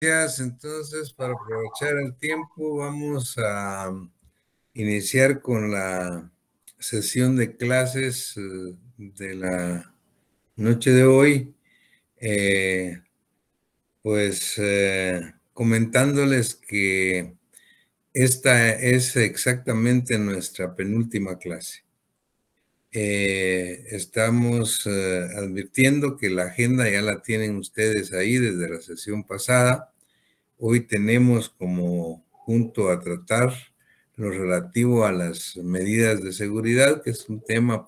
Gracias. Entonces, para aprovechar el tiempo, vamos a iniciar con la sesión de clases de la noche de hoy. Comentándoles que esta es exactamente nuestra penúltima clase. Estamos advirtiendo que la agenda ya la tienen ustedes ahí desde la sesión pasada. Hoy tenemos como punto a tratar lo relativo a las medidas de seguridad, que es un tema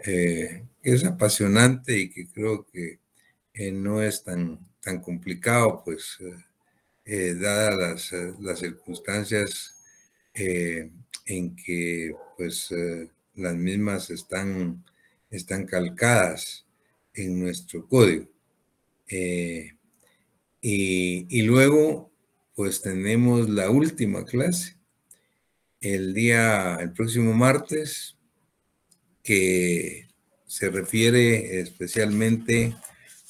que es apasionante y que creo que no es tan complicado, dadas las circunstancias en que las mismas están calcadas en nuestro código. Y luego, pues tenemos la última clase, el próximo martes, que se refiere especialmente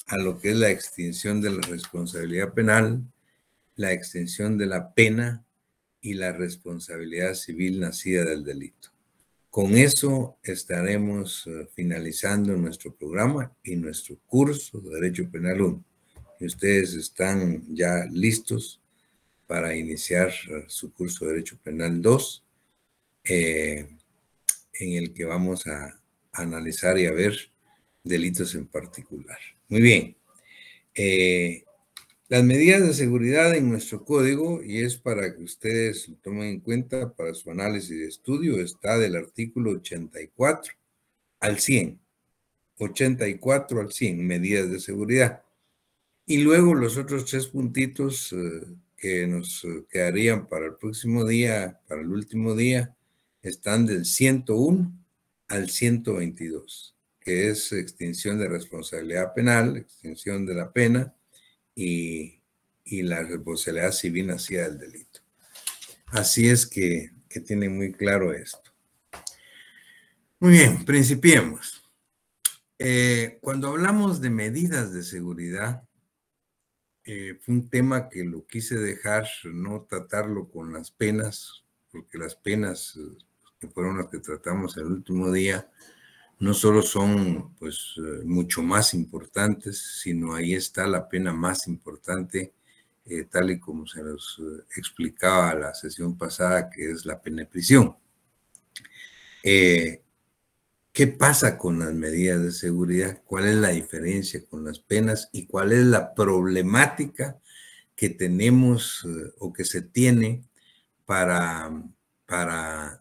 a lo que es la extinción de la responsabilidad penal, la extinción de la pena y la responsabilidad civil nacida del delito. Con eso estaremos finalizando nuestro programa y nuestro curso de Derecho Penal 1. Y ustedes están ya listos para iniciar su curso de Derecho Penal 2, en el que vamos a analizar y a ver delitos en particular. Muy bien. Las medidas de seguridad en nuestro código, y es para que ustedes lo tomen en cuenta para su análisis de estudio, está del artículo 84 al 100. 84 al 100, medidas de seguridad. Y luego los otros tres puntitos que nos quedarían para el próximo día, para el último día, están del 101 al 122, que es extinción de responsabilidad penal, extinción de la pena y la responsabilidad civil nacida del delito. Así es que tienen muy claro esto. Muy bien, principiemos. Cuando hablamos de medidas de seguridad, fue un tema que lo quise dejar, no tratarlo con las penas, porque las penas que fueron las que tratamos el último día, no solo son mucho más importantes, sino ahí está la pena más importante, tal y como se nos explicaba la sesión pasada, que es la pena de prisión. ¿Qué pasa con las medidas de seguridad? ¿Cuál es la diferencia con las penas y cuál es la problemática que tenemos o que se tiene para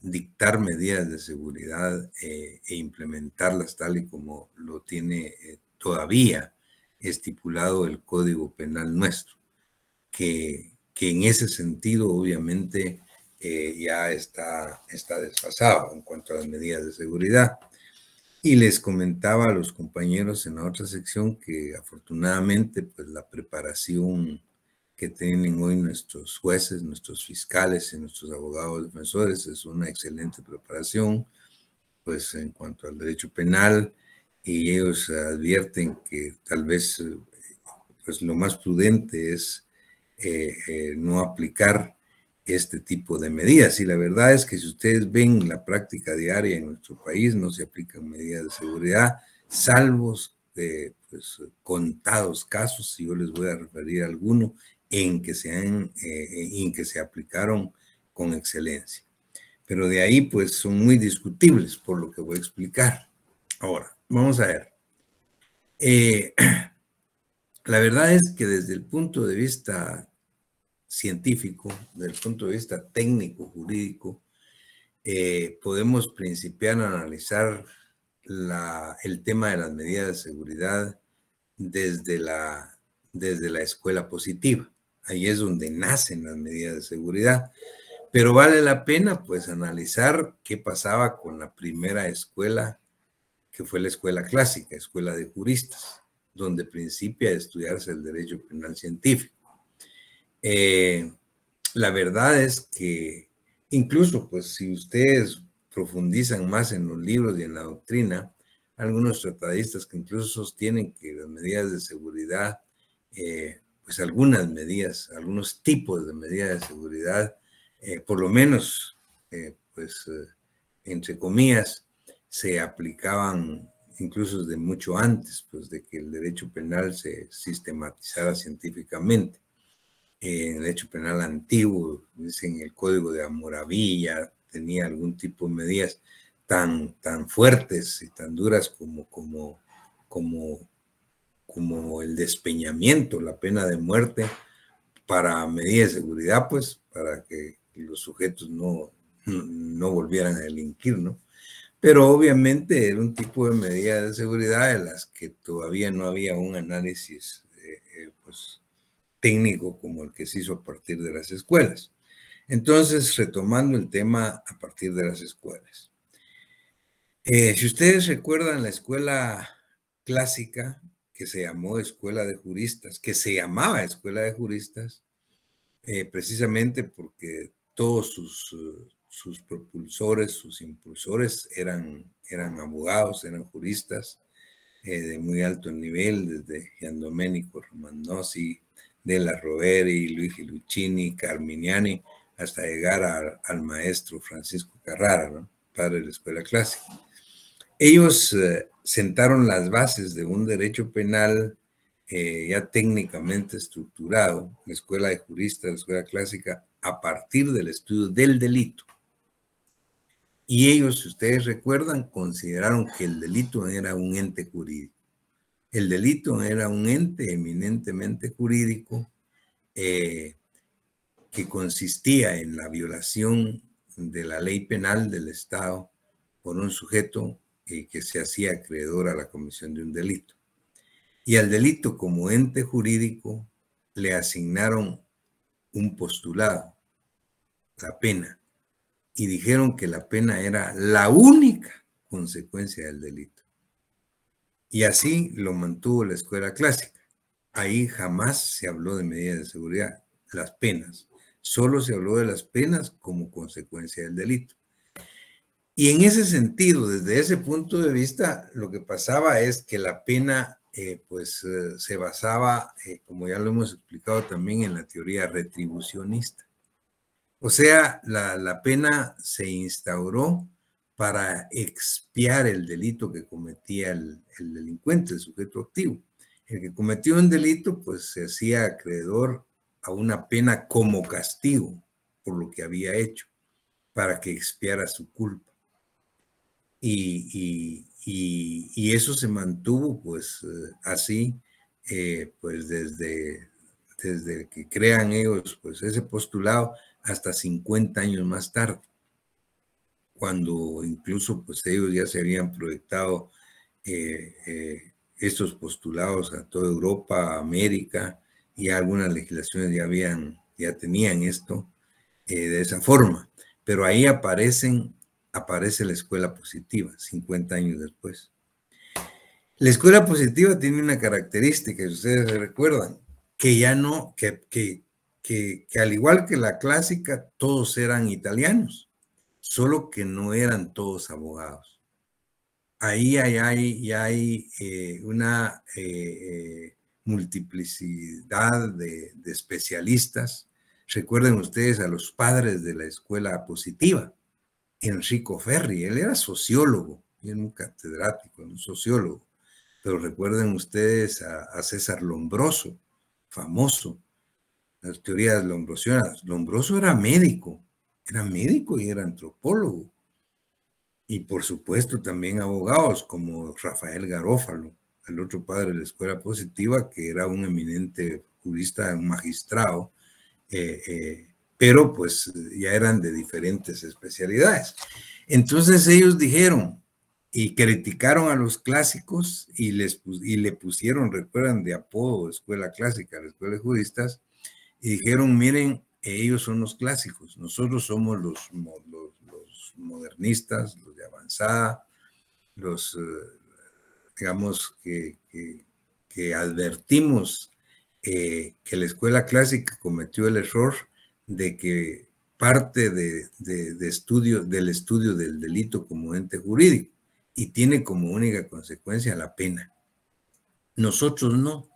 dictar medidas de seguridad e implementarlas tal y como lo tiene todavía estipulado el Código Penal nuestro, que en ese sentido obviamente ya está desfasado en cuanto a las medidas de seguridad. Y les comentaba a los compañeros en la otra sección que afortunadamente pues la preparación que tienen hoy nuestros jueces, nuestros fiscales y nuestros abogados defensores es una excelente preparación pues en cuanto al derecho penal, y ellos advierten que tal vez pues lo más prudente es no aplicar este tipo de medidas. Y la verdad es que si ustedes ven la práctica diaria en nuestro país, no se aplican medidas de seguridad, salvo contados casos, y yo les voy a referir a alguno en que se aplicaron con excelencia. Pero de ahí pues son muy discutibles por lo que voy a explicar. Ahora, vamos a ver. La verdad es que desde el punto de vista científico, desde el punto de vista técnico, jurídico, podemos principiar a analizar el tema de las medidas de seguridad desde la escuela positiva. Ahí es donde nacen las medidas de seguridad. Pero vale la pena pues analizar qué pasaba con la primera escuela, que fue la escuela clásica, escuela de juristas, donde principia a estudiarse el derecho penal científico. La verdad es que incluso, pues, si ustedes profundizan más en los libros y en la doctrina, algunos tratadistas que incluso sostienen que las medidas de seguridad pues algunas medidas, algunos tipos de medidas de seguridad, por lo menos, entre comillas, se aplicaban incluso desde mucho antes, pues de que el derecho penal se sistematizara científicamente. El derecho penal antiguo, dicen el Código de Hammurabi, ya tenía algún tipo de medidas tan fuertes y tan duras como el despeñamiento, la pena de muerte, para medidas de seguridad, pues, para que los sujetos no volvieran a delinquir, ¿no? Pero obviamente era un tipo de medida de seguridad de las que todavía no había un análisis pues, técnico como el que se hizo a partir de las escuelas. Entonces, retomando el tema a partir de las escuelas. Si ustedes recuerdan la escuela clásica, que se llamó Escuela de Juristas, que se llamaba Escuela de Juristas, precisamente porque todos sus propulsores, sus impulsores eran abogados, eran juristas de muy alto nivel, desde Gian Domenico Romagnosi, Della Rovere, Luigi Luchini, Carminiani, hasta llegar al maestro Francisco Carrara, ¿no? Padre de la escuela clásica. Ellos sentaron las bases de un derecho penal ya técnicamente estructurado, la escuela de juristas, la escuela clásica, a partir del estudio del delito. Y ellos, si ustedes recuerdan, consideraron que el delito era un ente jurídico. El delito era un ente eminentemente jurídico que consistía en la violación de la ley penal del Estado por un sujeto que se hacía acreedor a la comisión de un delito. Y al delito como ente jurídico le asignaron un postulado, la pena, y dijeron que la pena era la única consecuencia del delito. Y así lo mantuvo la escuela clásica. Ahí jamás se habló de medidas de seguridad, las penas. Solo se habló de las penas como consecuencia del delito. Y en ese sentido, desde ese punto de vista, lo que pasaba es que la pena se basaba, como ya lo hemos explicado también, en la teoría retribucionista. O sea, la pena se instauró para expiar el delito que cometía el delincuente, el sujeto activo. El que cometió un delito, pues se hacía acreedor a una pena como castigo por lo que había hecho, para que expiara su culpa. Y eso se mantuvo pues así, pues desde que crean ellos pues ese postulado hasta 50 años más tarde, cuando incluso pues ellos ya se habían proyectado estos postulados a toda Europa, América, y algunas legislaciones ya tenían esto de esa forma, pero ahí aparece la escuela positiva 50 años después. La escuela positiva tiene una característica, si ustedes recuerdan, que ya no, que al igual que la clásica, todos eran italianos, solo que no eran todos abogados. Ahí hay una multiplicidad de especialistas. Recuerden ustedes a los padres de la escuela positiva. Enrico Ferri, él era sociólogo, y era un catedrático, un sociólogo. Pero recuerden ustedes a César Lombroso, famoso, las teorías lombrosianas. Lombroso era médico y era antropólogo. Y por supuesto también abogados como Rafael Garófalo, el otro padre de la escuela positiva, que era un eminente jurista, un magistrado, pero pues ya eran de diferentes especialidades. Entonces ellos dijeron y criticaron a los clásicos y le pusieron, recuerdan, de apodo escuela clásica, la escuela de juristas, y dijeron, miren, ellos son los clásicos, nosotros somos los modernistas, los de avanzada, los, digamos, que advertimos que la escuela clásica cometió el error de que parte del estudio del delito como ente jurídico y tiene como única consecuencia la pena. Nosotros no.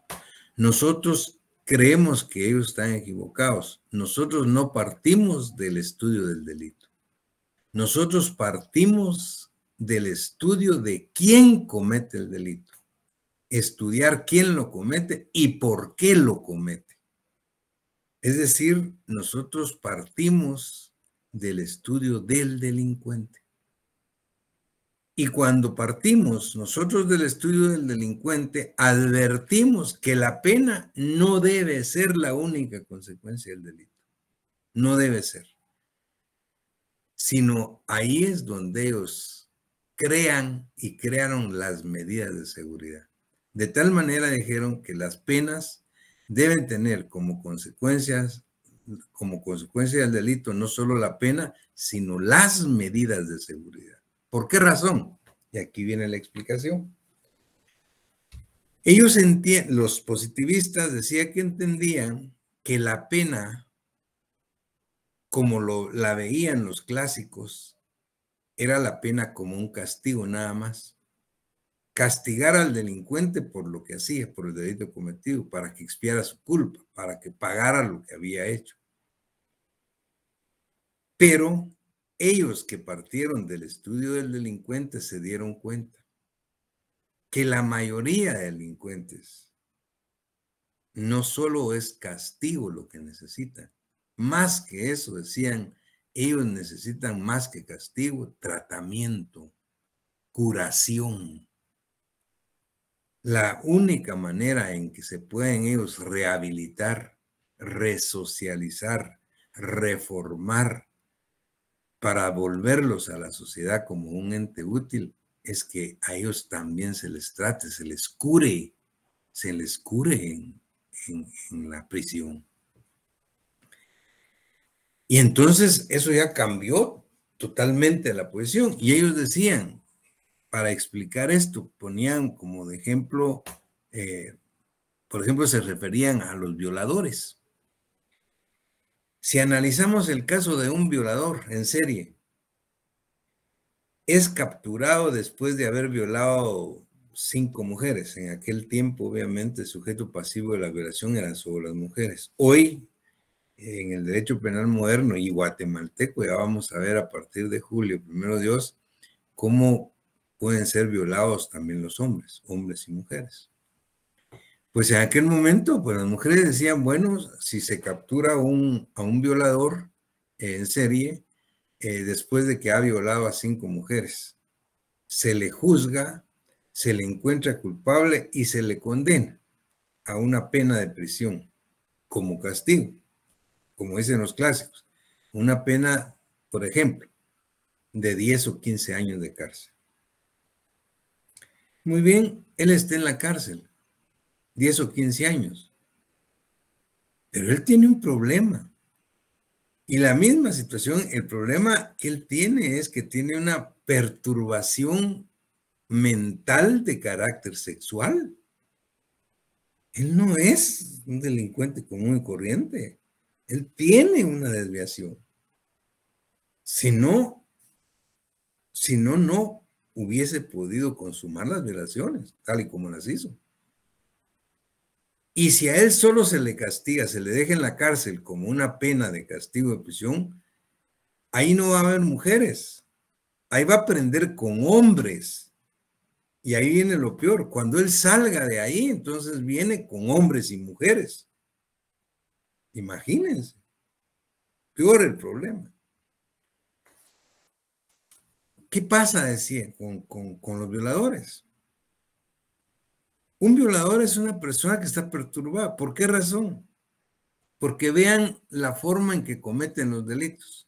Nosotros creemos que ellos están equivocados. Nosotros no partimos del estudio del delito. Nosotros partimos del estudio de quién comete el delito. Estudiar quién lo comete y por qué lo comete. Es decir, nosotros partimos del estudio del delincuente. Y cuando partimos nosotros del estudio del delincuente, advertimos que la pena no debe ser la única consecuencia del delito. No debe ser. Sino ahí es donde ellos crean y crearon las medidas de seguridad. De tal manera dijeron que las penas deben tener como consecuencia del delito no solo la pena, sino las medidas de seguridad. ¿Por qué razón? Y aquí viene la explicación. Ellos los positivistas decían que entendían que la pena, como la veían los clásicos, era la pena como un castigo nada más. Castigar al delincuente por lo que hacía, por el delito cometido, para que expiara su culpa, para que pagara lo que había hecho. Pero ellos que partieron del estudio del delincuente se dieron cuenta que la mayoría de delincuentes no solo es castigo lo que necesitan, más que eso, decían, ellos necesitan más que castigo, tratamiento, curación. La única manera en que se pueden ellos rehabilitar, resocializar, reformar, para volverlos a la sociedad como un ente útil, es que a ellos también se les trate, se les cure en la prisión. Y entonces eso ya cambió totalmente la posición. Y ellos decían, para explicar esto, ponían como de ejemplo, por ejemplo, se referían a los violadores. Si analizamos el caso de un violador en serie, es capturado después de haber violado 5 mujeres. En aquel tiempo, obviamente, el sujeto pasivo de la violación eran solo las mujeres. Hoy, en el derecho penal moderno y guatemalteco, ya vamos a ver a partir de julio, primero Dios, cómo pueden ser violados también los hombres y mujeres. Pues en aquel momento, pues las mujeres decían, bueno, si se captura a un violador en serie, después de que ha violado a 5 mujeres, se le juzga, se le encuentra culpable y se le condena a una pena de prisión como castigo, como dicen los clásicos, una pena, por ejemplo, de 10 o 15 años de cárcel. Muy bien, él está en la cárcel, 10 o 15 años, pero él tiene un problema. Y la misma situación, el problema que él tiene es que tiene una perturbación mental de carácter sexual. Él no es un delincuente común y corriente. Él tiene una desviación. Si no, no hubiese podido consumar las violaciones, tal y como las hizo. Y si a él solo se le castiga, se le deja en la cárcel como una pena de castigo de prisión, ahí no va a haber mujeres. Ahí va a aprender con hombres. Y ahí viene lo peor. Cuando él salga de ahí, entonces viene con hombres y mujeres. Imagínense. Peor el problema. ¿Qué pasa, decía, con los violadores? Un violador es una persona que está perturbada. ¿Por qué razón? Porque vean la forma en que cometen los delitos.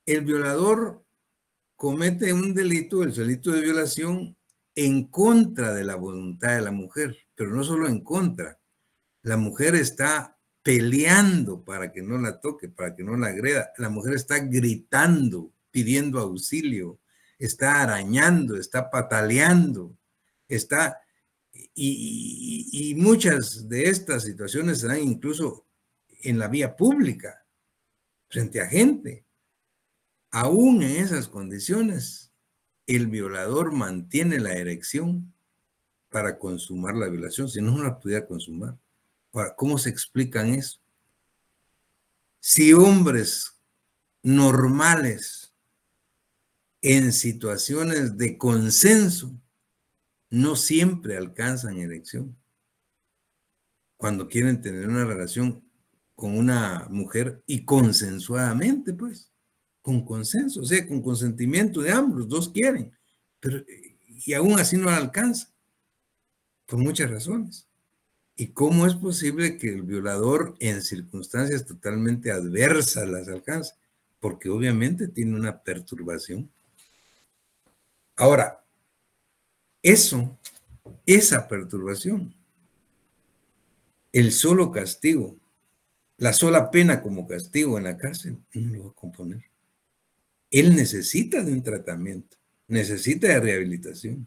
El violador comete un delito, el delito de violación, en contra de la voluntad de la mujer, pero no solo en contra. La mujer está peleando para que no la toque, para que no la agreda. La mujer está gritando, pidiendo auxilio, está arañando, está pataleando, está... Y muchas de estas situaciones se dan incluso en la vía pública, frente a gente. Aún en esas condiciones, el violador mantiene la erección para consumar la violación, si no, no la pudiera consumar. Ahora, ¿cómo se explican eso? Si hombres normales en situaciones de consenso no siempre alcanzan erección cuando quieren tener una relación con una mujer y consensuadamente, pues, con consenso, o sea, con consentimiento de ambos, los dos quieren, pero y aún así no la alcanza, por muchas razones. ¿Y cómo es posible que el violador en circunstancias totalmente adversas las alcance? Porque obviamente tiene una perturbación. Ahora, esa perturbación, el solo castigo, la sola pena como castigo en la cárcel, no lo va a componer. Él necesita de un tratamiento, necesita de rehabilitación.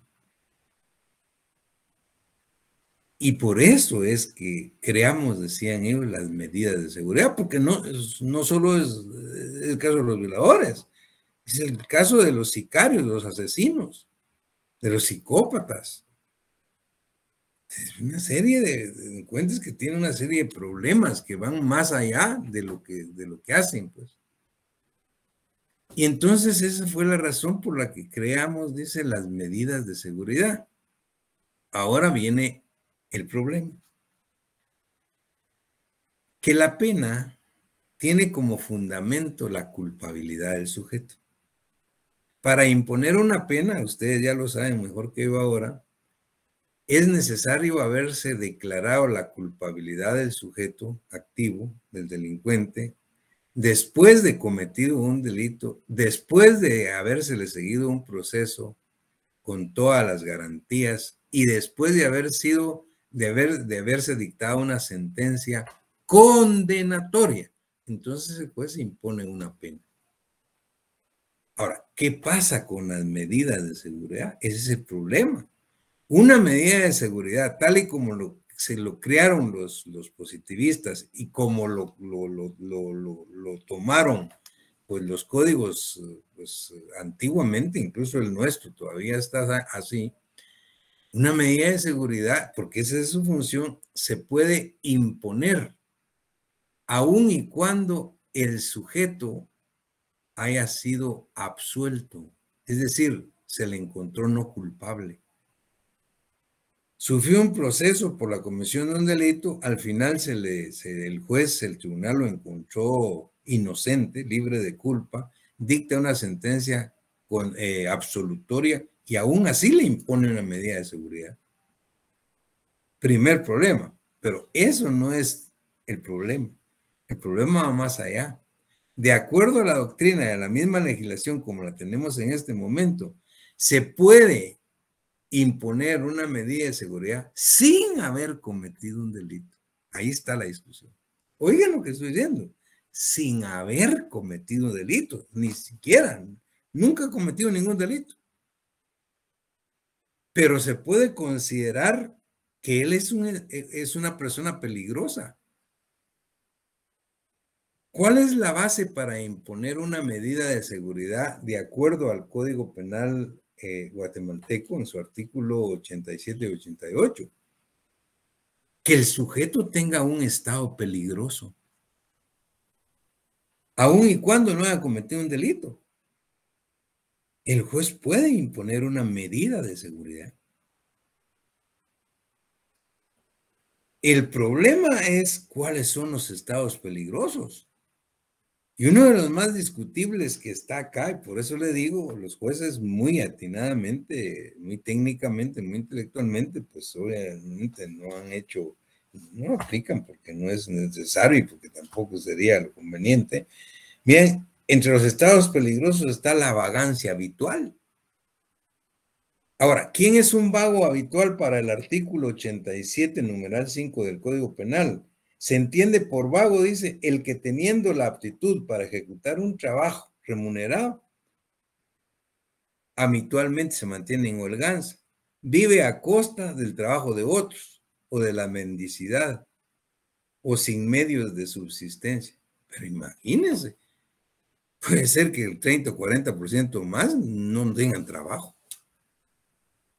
Y por eso es que creamos, decían ellos, las medidas de seguridad, porque no solo es el caso de los violadores, es el caso de los sicarios, de los asesinos, de los psicópatas. Es una serie de delincuentes que tienen una serie de problemas que van más allá de lo que hacen, pues. Y entonces esa fue la razón por la que creamos, dice, las medidas de seguridad. Ahora viene el problema. Que la pena tiene como fundamento la culpabilidad del sujeto. Para imponer una pena, ustedes ya lo saben mejor que yo ahora, es necesario haberse declarado la culpabilidad del sujeto activo, del delincuente, después de cometido un delito, después de habérsele seguido un proceso con todas las garantías y después de haberse dictado una sentencia condenatoria. Entonces el juez impone una pena. Ahora, ¿qué pasa con las medidas de seguridad? Ese es el problema. Una medida de seguridad, tal y como se lo crearon los positivistas y como lo tomaron pues los códigos, pues antiguamente, incluso el nuestro todavía está así, una medida de seguridad, porque esa es su función, se puede imponer aun y cuando el sujeto haya sido absuelto, es decir, se le encontró no culpable. Sufrió un proceso por la comisión de un delito, al final el juez, el tribunal lo encontró inocente, libre de culpa, dicta una sentencia absolutoria y aún así le impone una medida de seguridad. Primer problema, pero eso no es el problema. El problema va más allá. De acuerdo a la doctrina y a la misma legislación como la tenemos en este momento, se puede imponer una medida de seguridad sin haber cometido un delito. Ahí está la discusión. Oigan lo que estoy diciendo. Sin haber cometido delito, ni siquiera, nunca ha cometido ningún delito. Pero se puede considerar que él es una persona peligrosa. ¿Cuál es la base para imponer una medida de seguridad de acuerdo al Código Penal guatemalteco en su artículo 87 y 88? Que el sujeto tenga un estado peligroso, aun y cuando no haya cometido un delito. El juez puede imponer una medida de seguridad. El problema es cuáles son los estados peligrosos. Y uno de los más discutibles que está acá, y por eso le digo, los jueces muy atinadamente, muy técnicamente, muy intelectualmente, pues obviamente no lo aplican porque no es necesario y porque tampoco sería lo conveniente. Bien, entre los estados peligrosos está la vagancia habitual. Ahora, ¿quién es un vago habitual para el artículo 87, numeral 5 del Código Penal? Se entiende por vago, dice, el que teniendo la aptitud para ejecutar un trabajo remunerado, habitualmente se mantiene en holganza, vive a costa del trabajo de otros o de la mendicidad o sin medios de subsistencia. Pero imagínense, puede ser que el 30 o 40% más no tengan trabajo.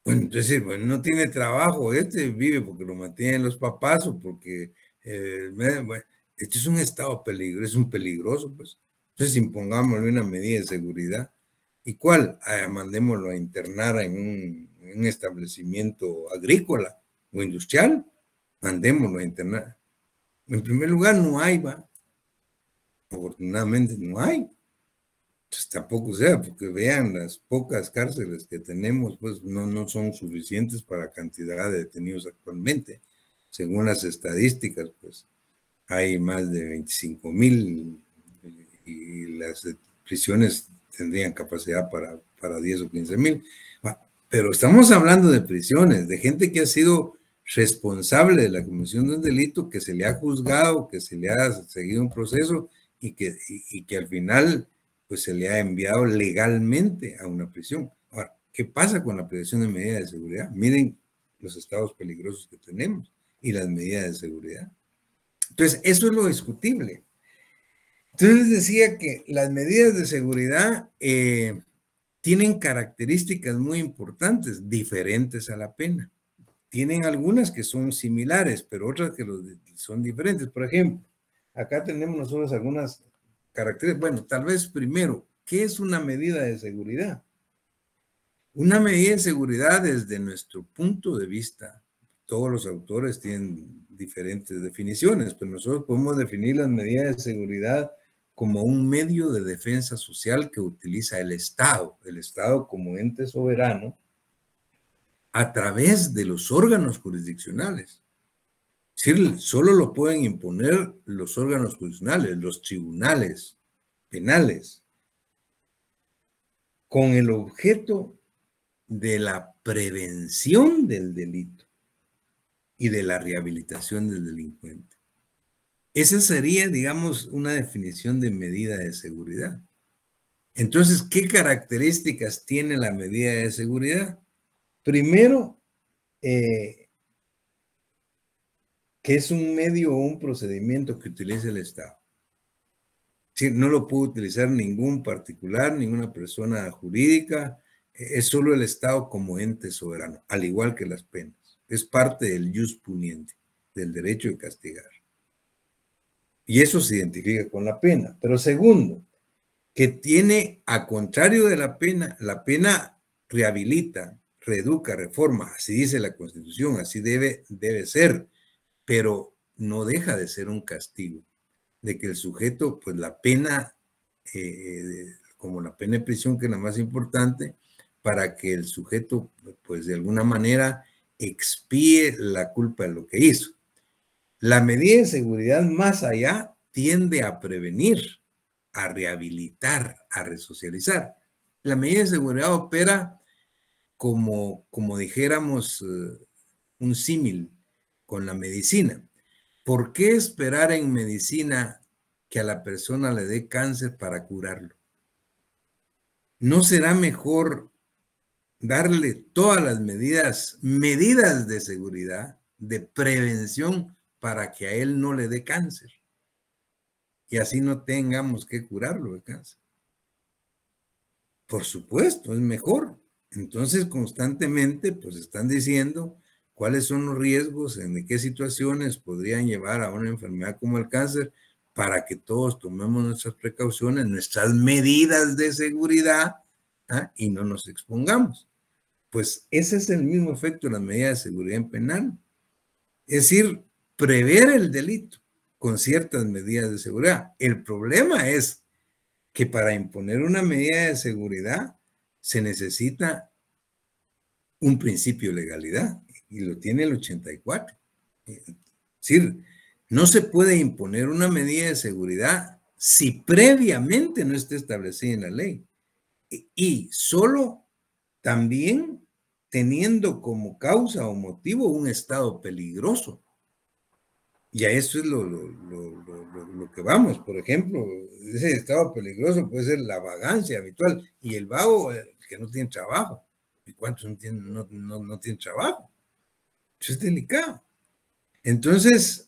Bueno, entonces, bueno, no tiene trabajo, vive porque lo mantienen los papás o porque Bueno, esto es un estado peligroso, es un peligroso, pues. Entonces impongámosle una medida de seguridad. ¿Y cuál? Mandémoslo a internar en un establecimiento agrícola o industrial. Mandémoslo a internar. En primer lugar, no hay, va. Afortunadamente no hay. Pues tampoco sea, porque vean las pocas cárceles que tenemos, pues no son suficientes para la cantidad de detenidos actualmente. Según las estadísticas, pues hay más de 25,000 y las prisiones tendrían capacidad para 10 o 15,000. Pero estamos hablando de prisiones, de gente que ha sido responsable de la comisión de un delito, que se le ha juzgado, que se le ha seguido un proceso y que al final pues se le ha enviado legalmente a una prisión. Ahora, ¿qué pasa con la prisión de medidas de seguridad? Miren los estados peligrosos que tenemos y las medidas de seguridad. Entonces, eso es lo discutible. Entonces les decía que las medidas de seguridad tienen características muy importantes, diferentes a la pena. Tienen algunas que son similares, pero otras que son diferentes. Por ejemplo, acá tenemos nosotros algunas características. Bueno, tal vez primero, ¿qué es una medida de seguridad? Una medida de seguridad desde nuestro punto de vista, todos los autores tienen diferentes definiciones, pero nosotros podemos definir las medidas de seguridad como un medio de defensa social que utiliza el Estado como ente soberano, a través de los órganos jurisdiccionales. Es decir, solo lo pueden imponer los órganos jurisdiccionales, los tribunales penales, con el objeto de la prevención del delito y de la rehabilitación del delincuente. Esa sería, digamos, una definición de medida de seguridad. Entonces, ¿qué características tiene la medida de seguridad? Primero, que es un medio o un procedimiento que utiliza el Estado. Sí, no lo puede utilizar ningún particular, ninguna persona jurídica, es solo el Estado como ente soberano, al igual que las penas. Es parte del jus puniendi, del derecho de castigar. Y eso se identifica con la pena. Pero segundo, que tiene, a contrario de la pena rehabilita, reeduca, reforma, así dice la Constitución, así debe ser, pero no deja de ser un castigo, de que el sujeto, pues la pena, como la pena de prisión, que es la más importante, para que el sujeto, pues de alguna manera, expíe la culpa de lo que hizo. La medida de seguridad más allá tiende a prevenir, a rehabilitar, a resocializar. La medida de seguridad opera como dijéramos, un símil con la medicina. ¿Por qué esperar en medicina que a la persona le dé cáncer para curarlo? ¿No será mejor darle todas las medidas de seguridad, de prevención, para que a él no le dé cáncer? Y así no tengamos que curarlo de cáncer. Por supuesto, es mejor. Entonces, constantemente, pues están diciendo cuáles son los riesgos, en qué situaciones podrían llevar a una enfermedad como el cáncer, para que todos tomemos nuestras precauciones, nuestras medidas de seguridad, y no nos expongamos. Pues ese es el mismo efecto de las medidas de seguridad en penal. Es decir, prever el delito con ciertas medidas de seguridad. El problema es que para imponer una medida de seguridad se necesita un principio de legalidad, y lo tiene el 84. Es decir, no se puede imponer una medida de seguridad si previamente no está establecida en la ley. Y solo también teniendo como causa o motivo un estado peligroso. Y a eso es lo que vamos. Por ejemplo, ese estado peligroso puede ser la vagancia habitual y el vago que no tiene trabajo. ¿Y cuántos no tienen trabajo? Eso es delicado. Entonces,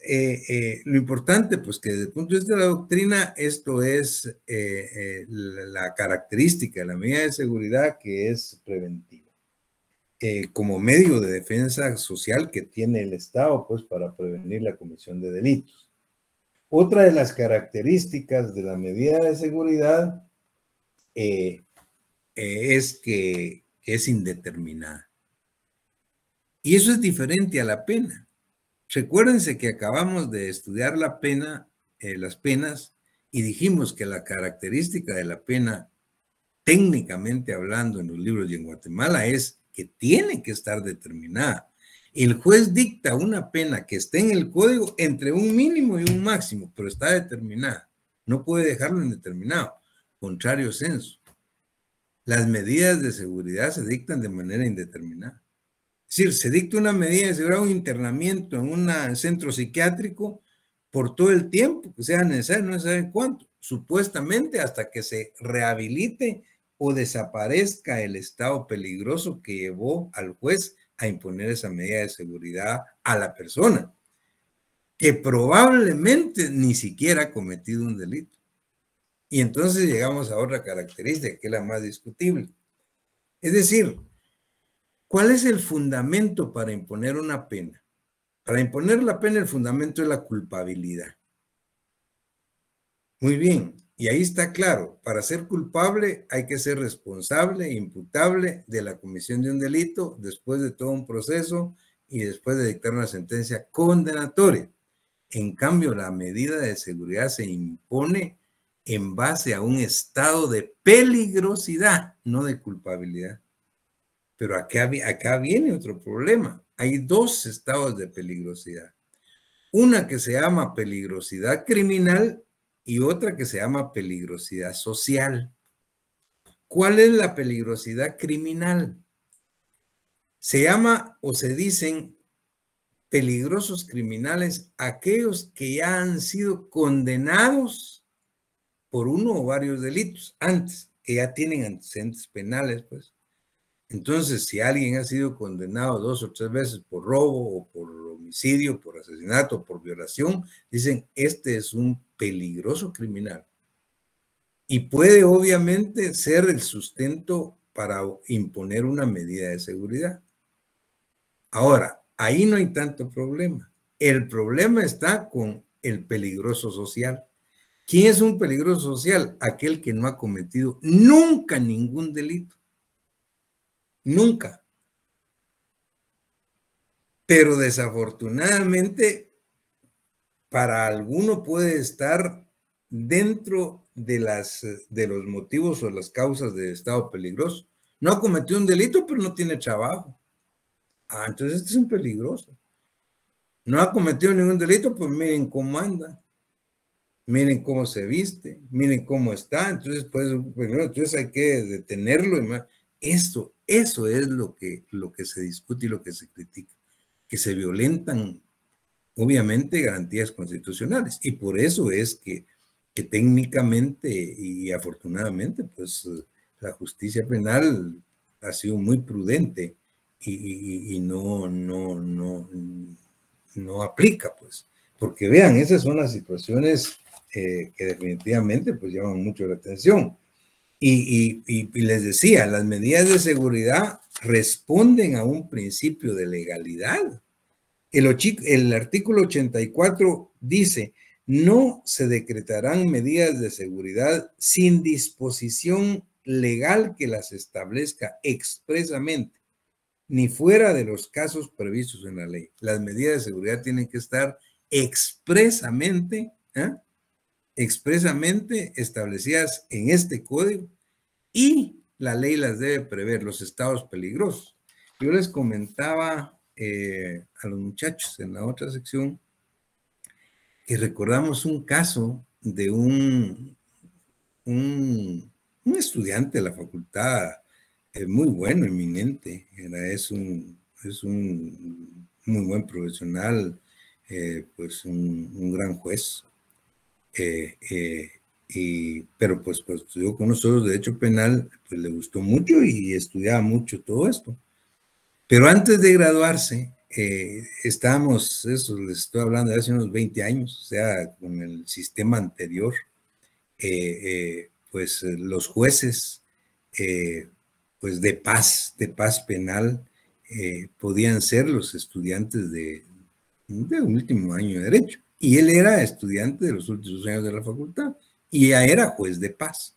lo importante, pues que desde el punto de vista de la doctrina, esto es la característica de la medida de seguridad, que es preventiva. como medio de defensa social que tiene el Estado, pues, para prevenir la comisión de delitos. Otra de las características de la medida de seguridad es que es indeterminada. Y eso es diferente a la pena. Recuérdense que acabamos de estudiar la pena, las penas, y dijimos que la característica de la pena, técnicamente hablando en los libros y en Guatemala, es que tiene que estar determinada. El juez dicta una pena que esté en el código entre un mínimo y un máximo, pero está determinada. No puede dejarlo indeterminado, contrario censo. Las medidas de seguridad se dictan de manera indeterminada. Es decir, se dicta una medida de seguridad, un internamiento en un centro psiquiátrico por todo el tiempo que sea necesario, no se sabe cuánto, supuestamente hasta que se rehabilite o desaparezca el estado peligroso que llevó al juez a imponer esa medida de seguridad a la persona, que probablemente ni siquiera ha cometido un delito. Y entonces llegamos a otra característica que es la más discutible. Es decir, ¿cuál es el fundamento para imponer una pena? Para imponer la pena, el fundamento es la culpabilidad. Muy bien, y ahí está claro, para ser culpable hay que ser responsable, imputable de la comisión de un delito después de todo un proceso y después de dictar una sentencia condenatoria. En cambio, la medida de seguridad se impone en base a un estado de peligrosidad, no de culpabilidad. Pero acá viene otro problema. Hay dos estados de peligrosidad. Una que se llama peligrosidad criminal y otra que se llama peligrosidad social. ¿Cuál es la peligrosidad criminal? Se llama o se dicen peligrosos criminales aquellos que ya han sido condenados por uno o varios delitos antes, que ya tienen antecedentes penales, pues. Entonces, si alguien ha sido condenado 2 o 3 veces por robo o por homicidio, por asesinato, por violación, dicen, este es un peligroso criminal. Y puede obviamente ser el sustento para imponer una medida de seguridad. Ahora, ahí no hay tanto problema. El problema está con el peligroso social. ¿Quién es un peligroso social? Aquel que no ha cometido nunca ningún delito. Nunca. Pero desafortunadamente, para alguno puede estar dentro de los motivos o las causas de estado peligroso. No ha cometido un delito, pero no tiene trabajo. Ah, entonces este es un peligroso. No ha cometido ningún delito, pues miren cómo anda. Miren cómo se viste, miren cómo está. Entonces, pues, entonces hay que detenerlo. Y más. Eso es lo que se discute y lo que se critica. Que se violentan obviamente garantías constitucionales. Y por eso es que técnicamente y afortunadamente, pues la justicia penal ha sido muy prudente y no aplica, pues. Porque vean, esas son las situaciones que definitivamente pues llaman mucho la atención. Y les decía, las medidas de seguridad responden a un principio de legalidad. El artículo 84 dice, no se decretarán medidas de seguridad sin disposición legal que las establezca expresamente, ni fuera de los casos previstos en la ley. Las medidas de seguridad tienen que estar expresamente establecidas en este código y la ley las debe prever, los estados peligrosos. Yo les comentaba a los muchachos en la otra sección que recordamos un caso de un estudiante de la facultad muy bueno, eminente, es un muy buen profesional, pues un gran juez, pero pues estudió con nosotros Derecho Penal, pues le gustó mucho y estudiaba mucho todo esto. Pero antes de graduarse, estábamos, eso les estoy hablando de hace unos 20 años, o sea, con el sistema anterior, los jueces, pues de paz penal, podían ser los estudiantes de último año de Derecho. Y él era estudiante de los últimos años de la facultad y ya era juez de paz.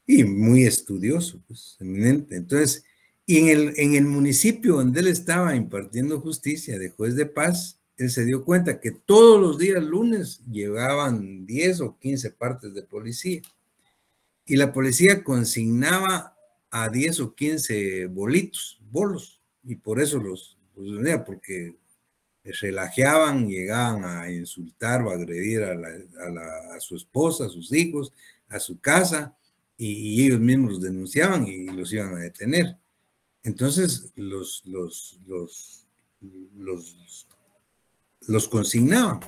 Y muy estudioso, pues, eminente. Entonces, y en el municipio donde él estaba impartiendo justicia de juez de paz, él se dio cuenta que todos los días lunes llegaban 10 o 15 partes de policía. Y la policía consignaba a 10 o 15 bolos, y por eso los porque relajaban, llegaban a insultar o agredir a su esposa, a sus hijos, a su casa, y ellos mismos los denunciaban y los iban a detener. Entonces los consignaban.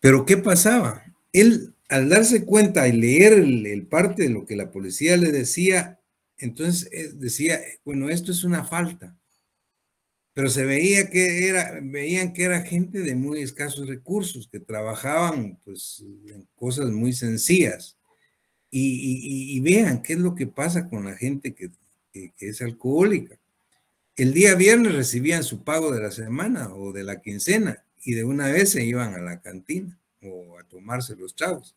Pero ¿qué pasaba? Él, al darse cuenta y leer el parte de lo que la policía le decía, entonces decía, bueno, esto es una falta. Pero se veía veían que era gente de muy escasos recursos, que trabajaban pues en cosas muy sencillas. Y vean qué es lo que pasa con la gente que es alcohólica. El día viernes recibían su pago de la semana o de la quincena y de una vez se iban a la cantina o a tomarse los chavos.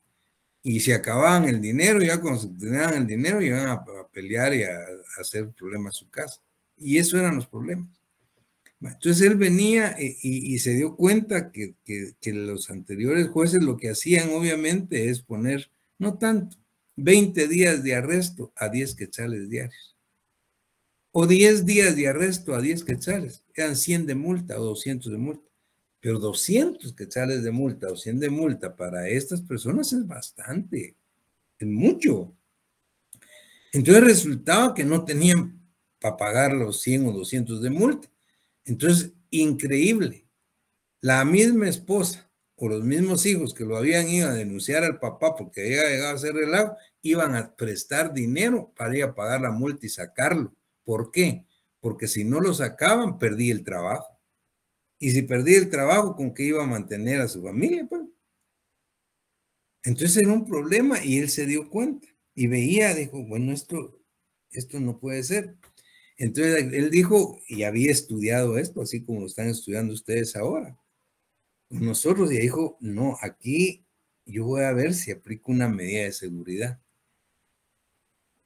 Y si acababan el dinero, ya cuando se tenían el dinero, iban a pelear y a hacer problemas a su casa. Y eso eran los problemas. Entonces él venía y se dio cuenta que los anteriores jueces lo que hacían obviamente es poner, no tanto, 20 días de arresto a 10 quetzales diarios. O 10 días de arresto a 10 quetzales. Eran 100 de multa o 200 de multa. Pero 200 quetzales de multa o 100 de multa para estas personas es bastante, es mucho. Entonces resultaba que no tenían para pagar los 100 o 200 de multa. Entonces, increíble. La misma esposa o los mismos hijos que lo habían ido a denunciar al papá porque había llegado a hacer relajo, iban a prestar dinero para ir a pagar la multa y sacarlo. ¿Por qué? Porque si no lo sacaban, perdí el trabajo. Y si perdí el trabajo, ¿con qué iba a mantener a su familia? Pues? Entonces era un problema y él se dio cuenta y veía, dijo, bueno, esto no puede ser. Entonces él dijo, y había estudiado esto, así como lo están estudiando ustedes ahora. Nosotros, y dijo, no, aquí yo voy a ver si aplico una medida de seguridad.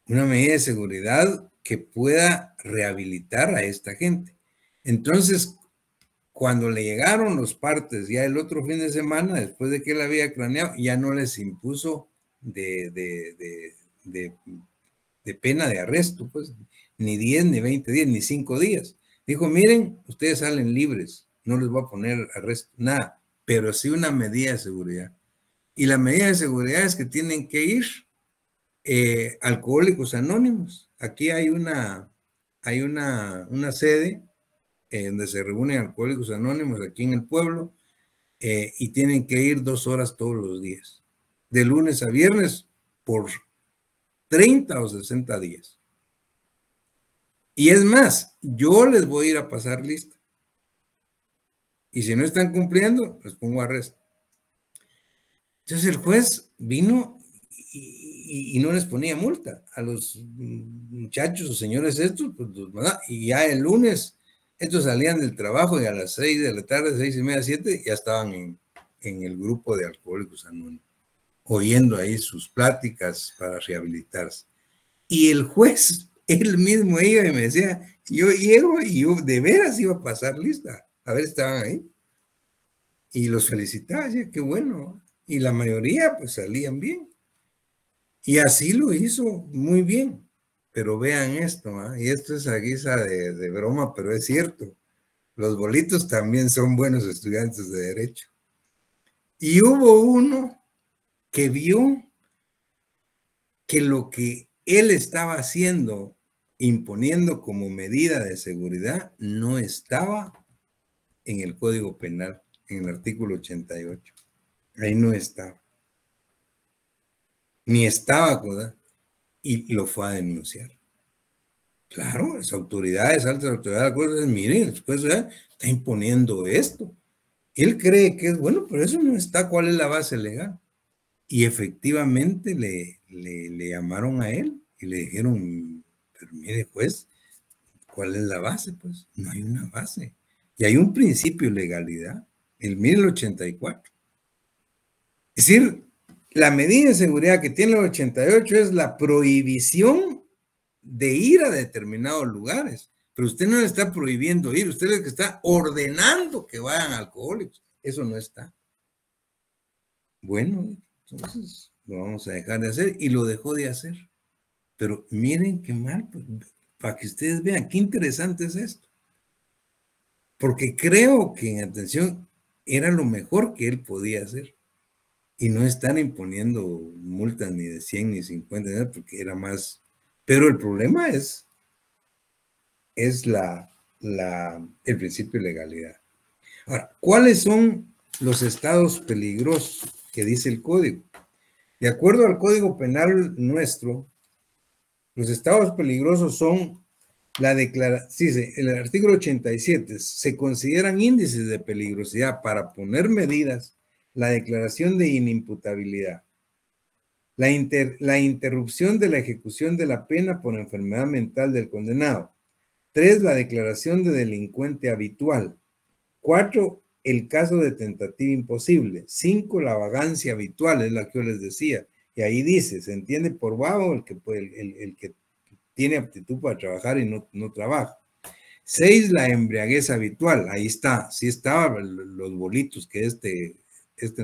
Una medida de seguridad que pueda rehabilitar a esta gente. Entonces, cuando le llegaron los partes ya el otro fin de semana, después de que él había craneado, ya no les impuso de pena de arresto, pues, ni 10, ni 20 días, ni 5 días. Dijo, miren, ustedes salen libres, no les voy a poner arresto, nada, pero sí una medida de seguridad. Y la medida de seguridad es que tienen que ir Alcohólicos Anónimos. Aquí hay una sede donde se reúnen Alcohólicos Anónimos aquí en el pueblo y tienen que ir 2 horas todos los días, de lunes a viernes por 30 o 60 días. Y es más, yo les voy a ir a pasar lista. Y si no están cumpliendo, les pongo arresto. Entonces el juez vino y no les ponía multa a los muchachos o señores estos, pues, y ya el lunes estos salían del trabajo y a las 6 de la tarde, 6:30, 7, ya estaban en el grupo de Alcohólicos Anónimos, oyendo ahí sus pláticas para rehabilitarse. Y el juez, él mismo iba y me decía, yo llego y yo de veras iba a pasar lista, a ver, estaban ahí. Y los felicitaba, decía, qué bueno. Y la mayoría pues salían bien. Y así lo hizo muy bien. Pero vean esto, y esto es a guisa de broma, pero es cierto. Los bolitos también son buenos estudiantes de Derecho. Y hubo uno que vio que lo que él estaba haciendo, imponiendo como medida de seguridad, no estaba en el Código Penal, en el artículo 88. Ahí no estaba. Ni estaba, ¿verdad? Y lo fue a denunciar. Claro, las autoridades, altas autoridades, miren, después está imponiendo esto. Él cree que es bueno, pero eso no está. ¿Cuál es la base legal? Y efectivamente le llamaron a él y le dijeron, pero mire, juez, ¿Cuál es la base? Pues no hay una base. Y hay un principio de legalidad, el 1084. Es decir, la medida de seguridad que tiene el 88 es la prohibición de ir a determinados lugares. Pero usted no le está prohibiendo ir, usted es el que está ordenando que vayan alcohólicos. Eso no está. Bueno, entonces lo vamos a dejar de hacer y lo dejó de hacer. Pero miren qué mal, pues, para que ustedes vean qué interesante es esto. Porque creo que en atención era lo mejor que él podía hacer. Y no están imponiendo multas ni de 100 ni 50, porque era más. Pero el problema es el principio de legalidad. Ahora, ¿cuáles son los estados peligrosos que dice el código? De acuerdo al Código Penal nuestro, los estados peligrosos son el artículo 87, se consideran índices de peligrosidad para poner medidas, la declaración de inimputabilidad, la interrupción de la ejecución de la pena por enfermedad mental del condenado. 3, la declaración de delincuente habitual. 4, el caso de tentativa imposible. 5, la vagancia habitual, es la que yo les decía. Y ahí dice, se entiende por vago el que tiene aptitud para trabajar y no trabaja. 6, la embriaguez habitual. Ahí está, sí estaban los bolitos que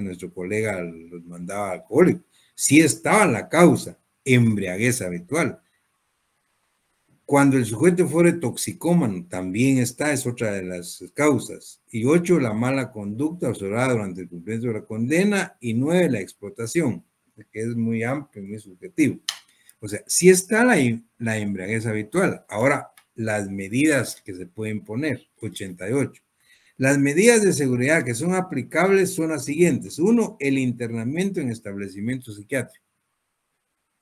nuestro colega los mandaba alcohólicos. Sí estaba la causa, embriaguez habitual. Cuando el sujeto fuere toxicómano, también es otra de las causas. Y 8, la mala conducta observada durante el cumplimiento de la condena. Y 9, la explotación, que es muy amplio y muy subjetivo. O sea, sí está la embriaguez habitual. Ahora, las medidas que se pueden poner, 88. Las medidas de seguridad que son aplicables son las siguientes. 1, el internamiento en establecimiento psiquiátrico.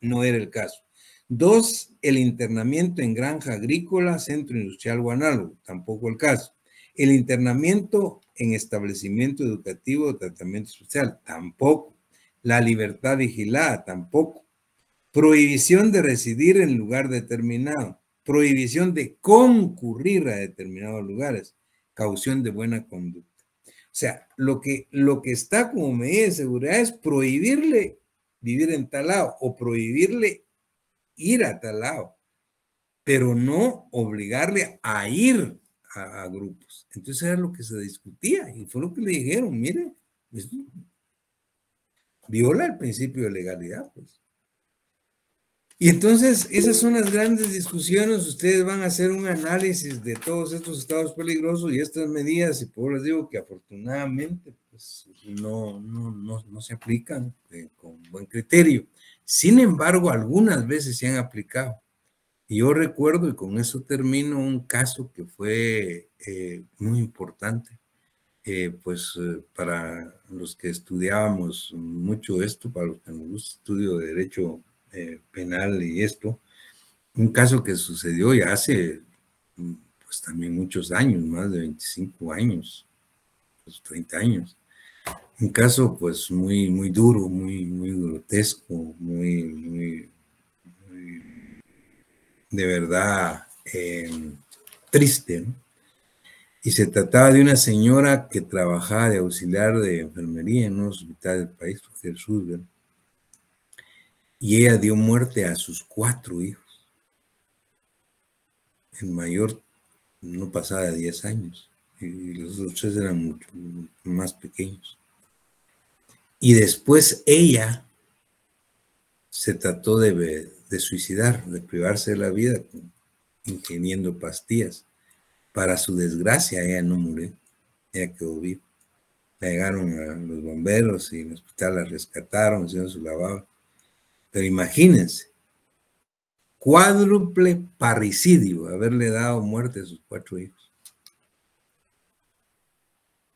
No era el caso. 2, el internamiento en granja agrícola, centro industrial o análogo. Tampoco el caso. El internamiento en establecimiento educativo o tratamiento social. Tampoco. La libertad vigilada. Tampoco. Prohibición de residir en lugar determinado. Prohibición de concurrir a determinados lugares. Caución de buena conducta. O sea, lo que está como medida de seguridad es prohibirle vivir en tal lado o prohibirle ir a tal lado, pero no obligarle a ir a grupos. Entonces era lo que se discutía y fue lo que le dijeron, mire, esto viola el principio de legalidad, pues. Y entonces esas son las grandes discusiones. Ustedes van a hacer un análisis de todos estos estados peligrosos y estas medidas, y por eso les digo que afortunadamente pues, no se aplican con buen criterio. Sin embargo, algunas veces se han aplicado. Y yo recuerdo, y con eso termino, un caso que fue muy importante, para los que estudiábamos mucho esto, para los que nos gusta estudio de derecho penal y esto, un caso que sucedió ya hace pues también muchos años, más de 25 años, pues 30 años. Un caso pues muy duro, muy grotesco, muy de verdad triste, ¿no? Y se trataba de una señora que trabajaba de auxiliar de enfermería en un hospital del país, que es el sur, y ella dio muerte a sus 4 hijos. El mayor no pasaba de 10 años y los otros 3 eran mucho más pequeños. Y después ella se trató de suicidar, de privarse de la vida, ingiriendo pastillas. Para su desgracia, ella no murió, ella quedó viva. Llegaron a los bomberos y en el hospital la rescataron, hicieron su lavado. Pero imagínense, cuádruple parricidio, haberle dado muerte a sus 4 hijos.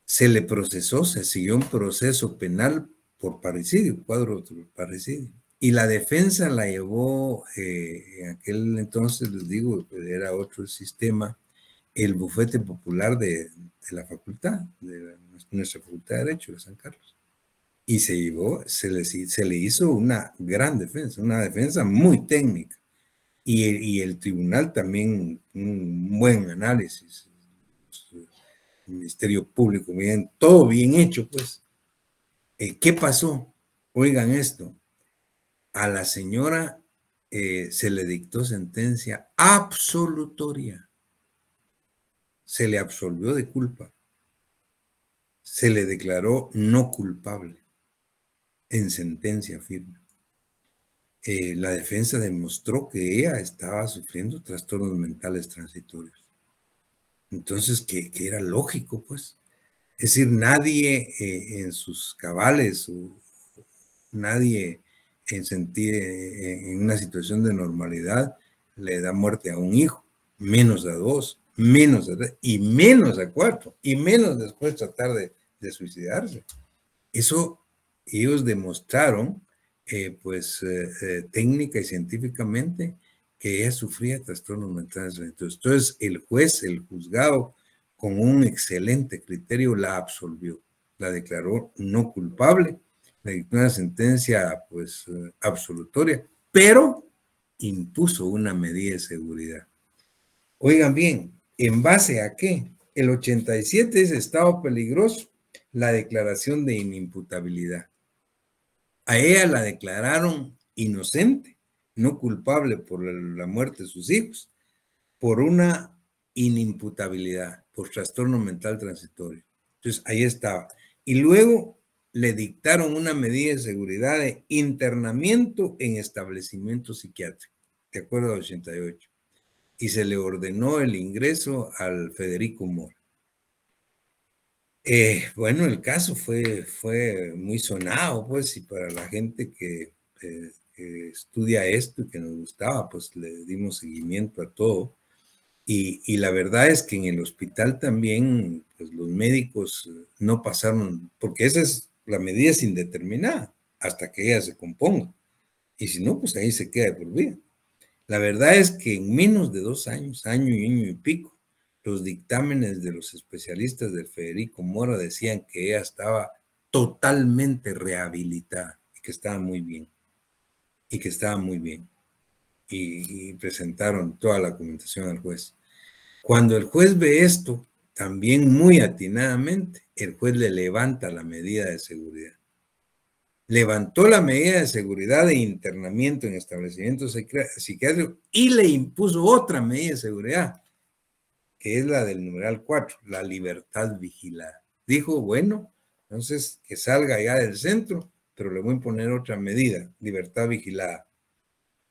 Se le procesó, se siguió un proceso penal por parricidio, cuádruple parricidio. Y la defensa la llevó, en aquel entonces, les digo, era otro sistema, el bufete popular de la facultad, de nuestra facultad de Derecho de San Carlos. Y se le hizo una gran defensa, una defensa muy técnica. y el tribunal también, un buen análisis, el Ministerio Público, bien, todo bien hecho, pues. ¿Qué pasó? Oigan esto, a la señora se le dictó sentencia absolutoria, se le absolvió de culpa, se le declaró no culpable en sentencia firme. La defensa demostró que ella estaba sufriendo trastornos mentales transitorios. Entonces, que era lógico, pues. Es decir, nadie en sus cabales, o nadie en una situación de normalidad le da muerte a un hijo, menos a dos, menos a tres, y menos a cuatro, y menos después tratar de suicidarse. Eso ellos demostraron, técnica y científicamente, que ella sufría trastornos mentales. Entonces, el juez, el juzgado, con un excelente criterio, la absolvió, la declaró no culpable, le dictó una sentencia, absolutoria, pero impuso una medida de seguridad. Oigan bien, ¿en base a qué? El 87 es estado peligroso, la declaración de inimputabilidad. A ella la declararon inocente, no culpable por la muerte de sus hijos, por una inimputabilidad, por trastorno mental transitorio. Entonces, ahí estaba. Y luego le dictaron una medida de seguridad de internamiento en establecimiento psiquiátrico, de acuerdo al 88. Y se le ordenó el ingreso al Federico Mora. Bueno, el caso fue muy sonado, pues, y para la gente que estudia esto y que nos gustaba, pues le dimos seguimiento a todo. Y la verdad es que en el hospital también, pues los médicos no pasaron, porque esa es la medida es indeterminada, hasta que ella se componga. Y si no, pues ahí se queda de por vida. La verdad es que en menos de 2 años, año y pico, los dictámenes de los especialistas del Federico Mora decían que ella estaba totalmente rehabilitada y que estaba muy bien. Y que estaba muy bien. Y presentaron toda la documentación al juez. Cuando el juez ve esto, también muy atinadamente, el juez le levanta la medida de seguridad. Levantó la medida de seguridad de internamiento en establecimientos psiquiátricos y le impuso otra medida de seguridad, que es la del numeral 4, la libertad vigilada. Dijo, bueno, entonces que salga ya del centro, pero le voy a imponer otra medida, libertad vigilada.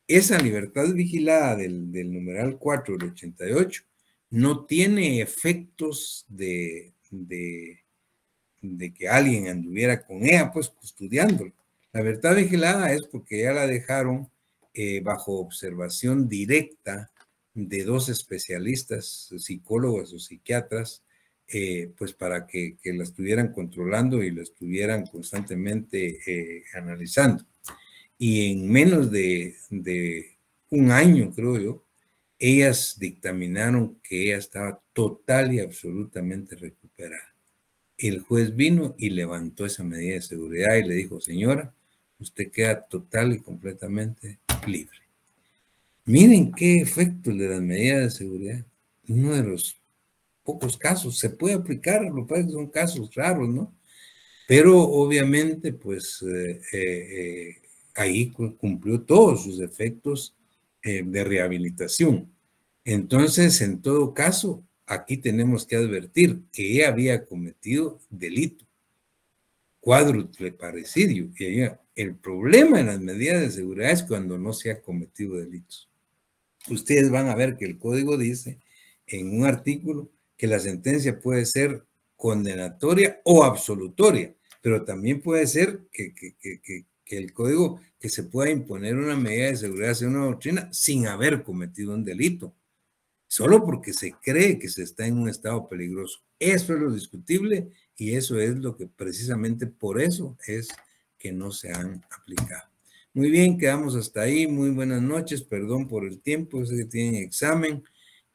Esa libertad vigilada del numeral 4 del 88 no tiene efectos de que alguien anduviera con ella, pues custodiándolo. La libertad vigilada es porque ya la dejaron bajo observación directa de 2 especialistas, psicólogos o psiquiatras, pues para que la estuvieran controlando y la estuvieran constantemente analizando. Y en menos de 1 año, creo yo, ellas dictaminaron que ella estaba total y absolutamente recuperada. El juez vino y levantó esa medida de seguridad y le dijo, señora, usted queda total y completamente libre. Miren qué efecto de las medidas de seguridad. Uno de los pocos casos se puede aplicar, lo que pasa es que son casos raros, ¿no? Pero obviamente, pues ahí cumplió todos sus efectos de rehabilitación. Entonces, en todo caso, aquí tenemos que advertir que ella había cometido delito, cuádruple parricidio. Y el problema en las medidas de seguridad es cuando no se ha cometido delitos. Ustedes van a ver que el código dice en un artículo que la sentencia puede ser condenatoria o absolutoria, pero también puede ser que el código, que se pueda imponer una medida de seguridad hacia una doctrina sin haber cometido un delito, solo porque se cree que se está en un estado peligroso. Eso es lo discutible y eso es lo que precisamente por eso es que no se han aplicado. Muy bien, quedamos hasta ahí. Muy buenas noches, perdón por el tiempo, sé que tienen examen.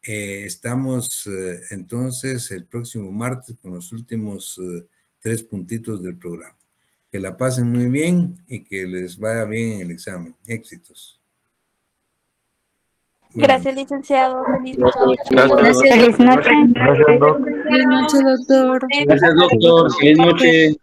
Estamos entonces el próximo martes con los últimos 3 puntitos del programa. Que la pasen muy bien y que les vaya bien en el examen. Éxitos. Gracias, licenciado. Feliz noche. Gracias. Feliz noche. Gracias, doctor. Feliz noche, doctor. Gracias, doctor. Feliz noche.